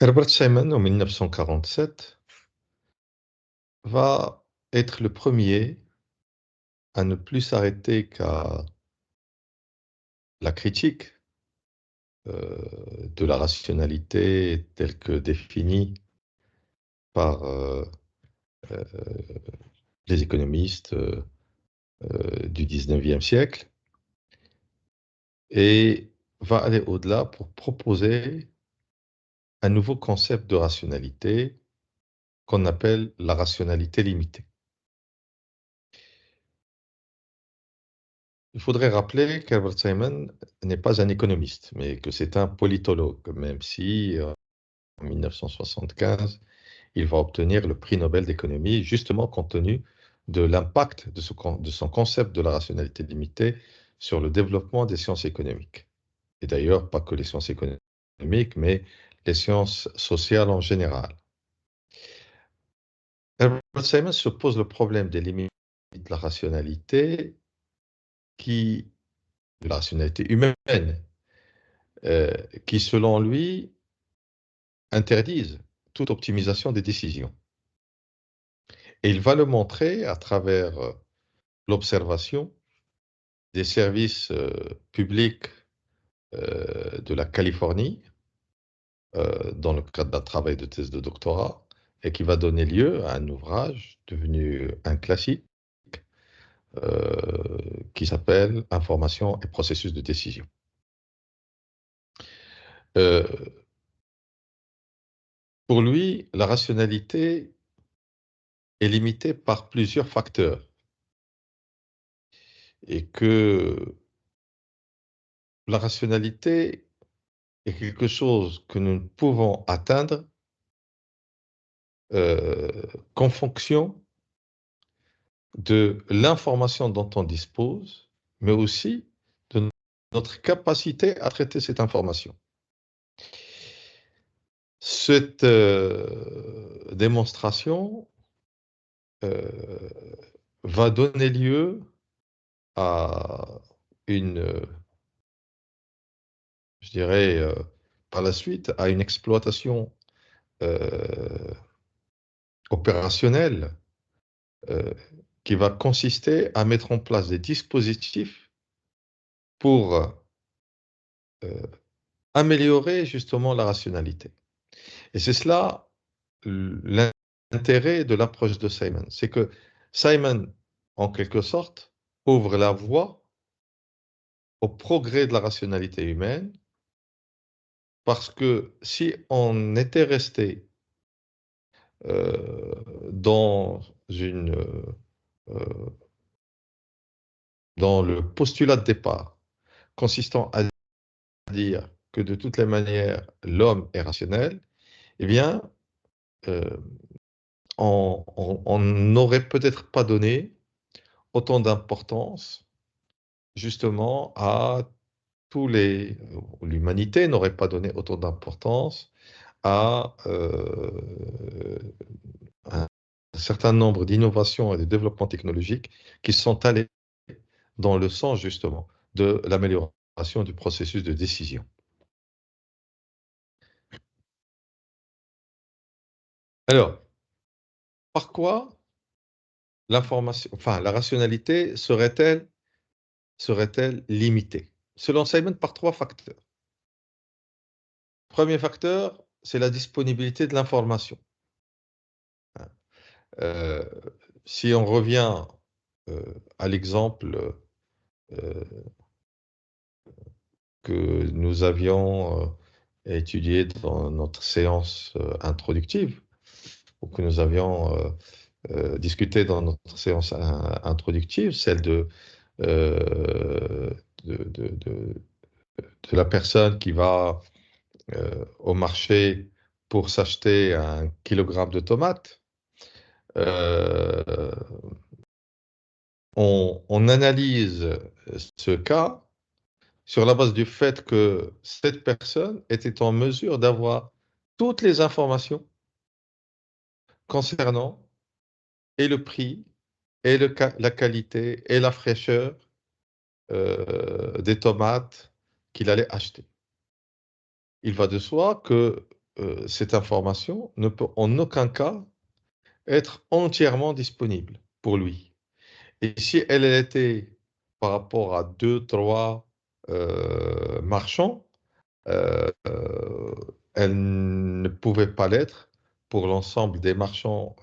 Herbert Simon, en 1947, va être le premier à ne plus s'arrêter qu'à la critique de la rationalité telle que définie par euh, les économistes du 19e siècle et va aller au-delà pour proposer un nouveau concept de rationalité qu'on appelle la rationalité limitée. Il faudrait rappeler qu'Herbert Simon n'est pas un économiste, mais que c'est un politologue, même si en 1975, il va obtenir le prix Nobel d'économie, justement compte tenu de l'impact de son concept de la rationalité limitée sur le développement des sciences économiques. Et d'ailleurs, pas que les sciences économiques, mais les sciences sociales en général. Herbert Simon se pose le problème des limites de la rationalité, qui, de la rationalité humaine, euh, qui, selon lui, interdisent toute optimisation des décisions. Et il va le montrer à travers l'observation des services publics de la Californie dans le cadre d'un travail de thèse de doctorat et qui va donner lieu à un ouvrage devenu un classique qui s'appelle Information et processus de décision. Euh, pour lui, la rationalité est limitée par plusieurs facteurs et que la rationalité est quelque chose que nous ne pouvons atteindre euh, qu'en fonction de l'information dont on dispose, mais aussi de notre capacité à traiter cette information. Cette démonstration euh, va donner lieu à une, je dirais, par la suite, à une exploitation euh, opérationnelle euh, qui va consister à mettre en place des dispositifs pour améliorer justement la rationalité. Et c'est cela l'intérêt de l'approche de Simon. C'est que Simon, en quelque sorte, ouvre la voie au progrès de la rationalité humaine, parce que si on était resté euh, dans une, euh, dans le postulat de départ, consistant à dire que de toutes les manières, l'homme est rationnel, eh bien, euh, on n'aurait peut-être pas donné autant d'importance justement à tous les... L'humanité n'aurait pas donné autant d'importance à un certain nombre d'innovations et de développements technologiques qui sont allés dans le sens justement de l'amélioration du processus de décision. Alors, par quoi la rationalité serait-elle limitée? Selon Simon, par trois facteurs. Premier facteur, c'est la disponibilité de l'information. Euh, si on revient à l'exemple euh, que nous avions étudié dans notre séance introductive, ou que nous avions discuté dans notre séance introductive, celle euh, de, de- de- de la personne qui va au marché pour s'acheter un kilogramme de tomates. Euh, on analyse ce cas sur la base du fait que cette personne était en mesure d'avoir toutes les informations concernant et le prix, et la qualité, et la fraîcheur des tomates qu'il allait acheter. Il va de soi que cette information ne peut en aucun cas être entièrement disponible pour lui. Et si elle était par rapport à deux, trois marchands, euh, elle ne pouvait pas l'être pour l'ensemble des marchands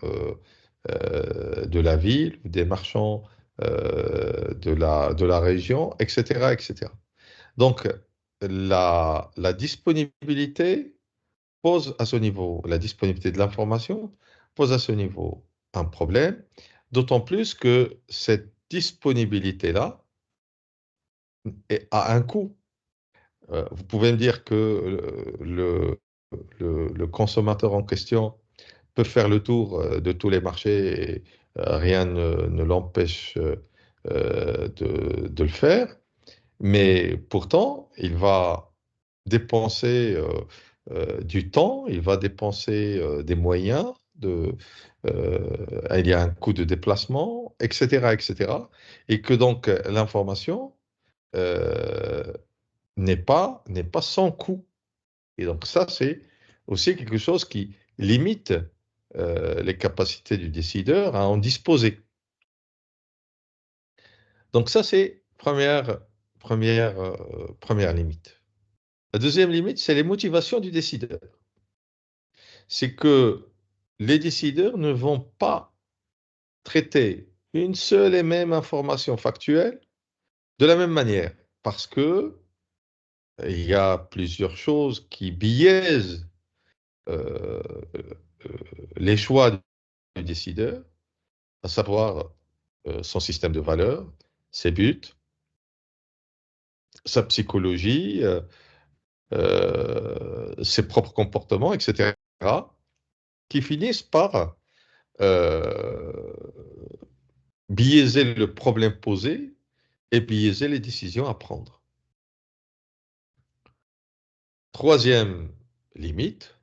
de la ville, des marchands de la région, etc., etc. Donc, la disponibilité pose à ce niveau, la disponibilité de l'information pose à ce niveau un problème, d'autant plus que cette disponibilité-là a un coût. Vous pouvez me dire que le consommateur en question peut faire le tour de tous les marchés et rien ne l'empêche de le faire. Mais pourtant, il va dépenser du temps, il va dépenser des moyens, il y a un coût de déplacement, etc., etc. Et que donc l'information euh, n'est pas sans coût. Et donc ça, c'est aussi quelque chose qui limite les capacités du décideur à en disposer. Donc ça, c'est première limite. La deuxième limite, c'est les motivations du décideur. C'est que les décideurs ne vont pas traiter une seule et même information factuelle de la même manière, parce que il y a plusieurs choses qui biaisent euh, euh, les choix du décideur, à savoir son système de valeurs, ses buts, sa psychologie, ses propres comportements, etc., qui finissent par euh, biaiser le problème posé et biaiser les décisions à prendre. Troisième limite,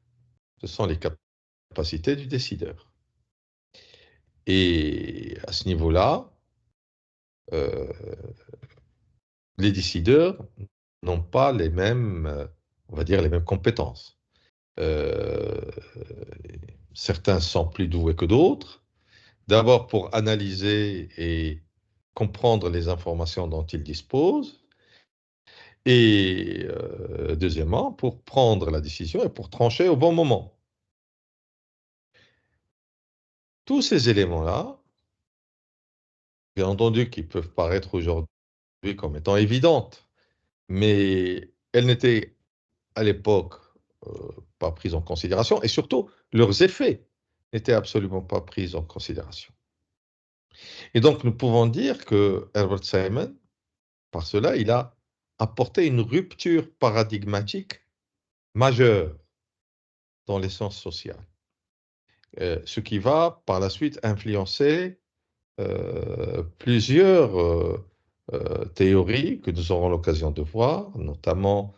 ce sont les capacités du décideur. Et à ce niveau-là, euh, les décideurs n'ont pas les mêmes, on va dire, les mêmes compétences. Euh, Certains sont plus doués que d'autres. D'abord pour analyser et comprendre les informations dont ils disposent, et deuxièmement, pour prendre la décision et pour trancher au bon moment. Tous ces éléments-là, bien entendu, qui peuvent paraître aujourd'hui comme étant évidentes, mais elles n'étaient à l'époque euh, pas prises en considération, et surtout, leurs effets n'étaient absolument pas pris en considération. Et donc, nous pouvons dire que Herbert Simon, par cela, il a apporté une rupture paradigmatique majeure dans les sciences sociales, ce qui va par la suite influencer plusieurs théories que nous aurons l'occasion de voir, notamment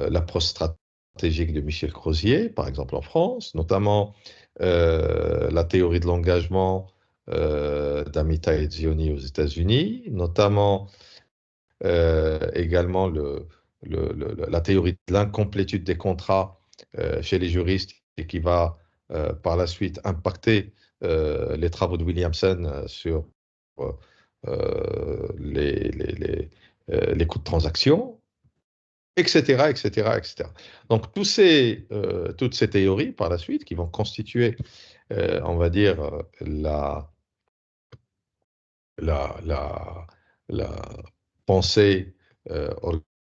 l'approche stratégique de Michel Crozier, par exemple en France, notamment la théorie de l'engagement d'Amitai Zioni aux États-Unis, notamment également la théorie de l'incomplétude des contrats chez les juristes et qui va par la suite impacter les travaux de Williamson sur euh, les coûts de transaction, etc., etc., etc. Donc, toutes ces théories par la suite qui vont constituer, on va dire, la, la, la pensée euh,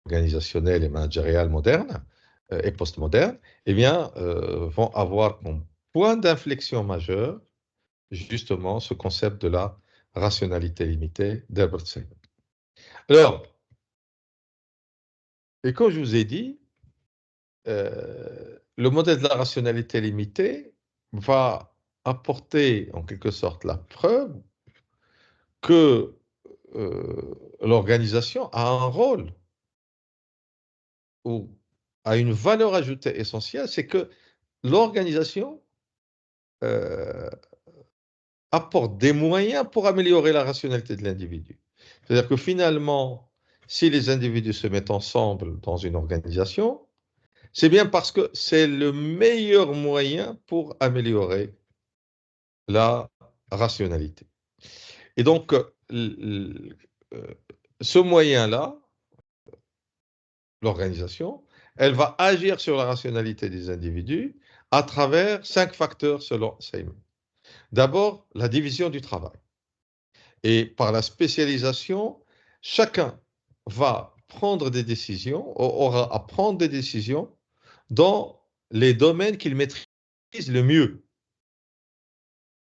organisationnelle et managériale moderne et postmoderne, eh bien, vont avoir comme point d'inflexion majeur justement ce concept de la rationalité limitée d'Herbert Simon. Alors, et comme je vous ai dit, le modèle de la rationalité limitée va apporter en quelque sorte la preuve que l'organisation a un rôle ou a une valeur ajoutée essentielle, c'est que l'organisation euh, apporte des moyens pour améliorer la rationalité de l'individu. C'est-à-dire que finalement, si les individus se mettent ensemble dans une organisation, c'est bien parce que c'est le meilleur moyen pour améliorer la rationalité. Et donc, euh, ce moyen-là, l'organisation, elle va agir sur la rationalité des individus à travers 5 facteurs selon Simon. D'abord, la division du travail. Et par la spécialisation, chacun va prendre des décisions, aura à prendre des décisions dans les domaines qu'il maîtrise le mieux.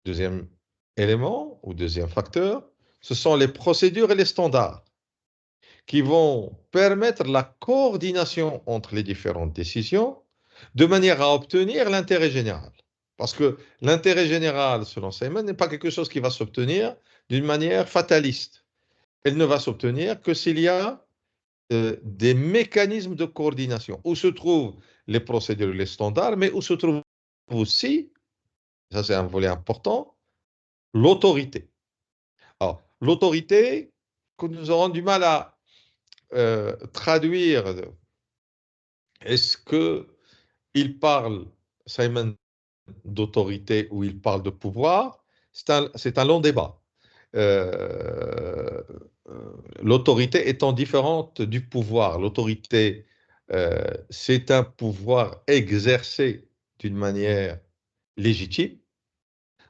Deuxième élément ou deuxième facteur, ce sont les procédures et les standards qui vont permettre la coordination entre les différentes décisions de manière à obtenir l'intérêt général. Parce que l'intérêt général, selon Simon, n'est pas quelque chose qui va s'obtenir d'une manière fataliste. Elle ne va s'obtenir que s'il y a des mécanismes de coordination, où se trouvent les procédures, les standards, mais où se trouve aussi, ça c'est un volet important, l'autorité. Alors, l'autorité, que nous aurons du mal à traduire, est-ce qu'il parle, Simon, d'autorité ou il parle de pouvoir? C'est un long débat. Euh, L'autorité étant différente du pouvoir. L'autorité, c'est un pouvoir exercé d'une manière légitime,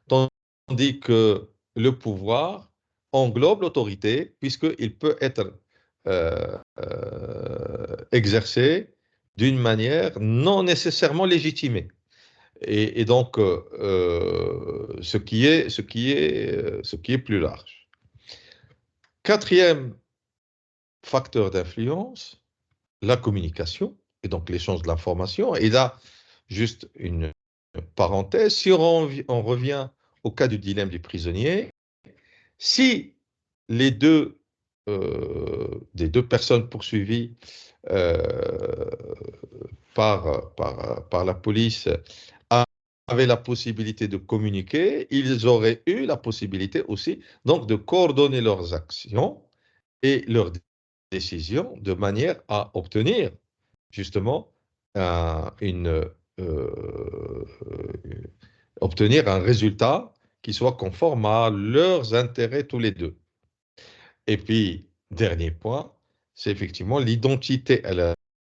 tandis que le pouvoir englobe l'autorité, puisqu'il peut être exercé d'une manière non nécessairement légitimée. Et donc, ce qui est plus large. Quatrième facteur d'influence, la communication, et donc l'échange de l'information. Et là, juste une parenthèse, si on revient au cas du dilemme du prisonnier, si les des deux personnes poursuivies euh, par la police avaient la possibilité de communiquer, ils auraient eu la possibilité aussi donc de coordonner leurs actions et leurs décisions de manière à obtenir justement euh, obtenir un résultat qui soit conforme à leurs intérêts tous les deux. Et puis, dernier point, c'est effectivement l'identité à la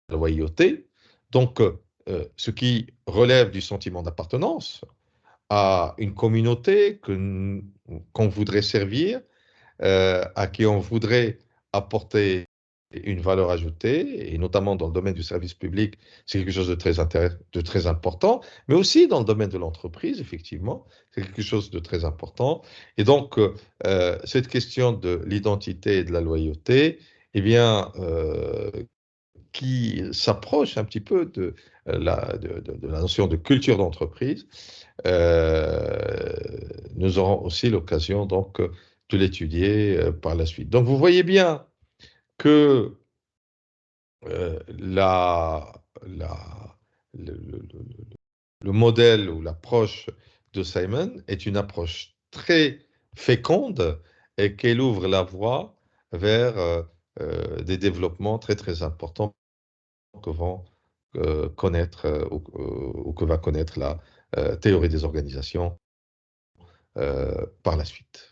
loyauté. Donc, ce qui relève du sentiment d'appartenance à une communauté qu'on voudrait servir, à qui on voudrait apporter une valeur ajoutée, et notamment dans le domaine du service public, c'est quelque chose de très important, mais aussi dans le domaine de l'entreprise, effectivement, c'est quelque chose de très important. Et donc, cette question de l'identité et de la loyauté, eh bien, qui s'approche un petit peu de la notion de culture d'entreprise, euh, nous aurons aussi l'occasion donc de l'étudier par la suite. Donc vous voyez bien que le modèle ou l'approche de Simon est une approche très féconde et qu'elle ouvre la voie vers des développements très très importants que vont connaître ou que va connaître la théorie des organisations par la suite.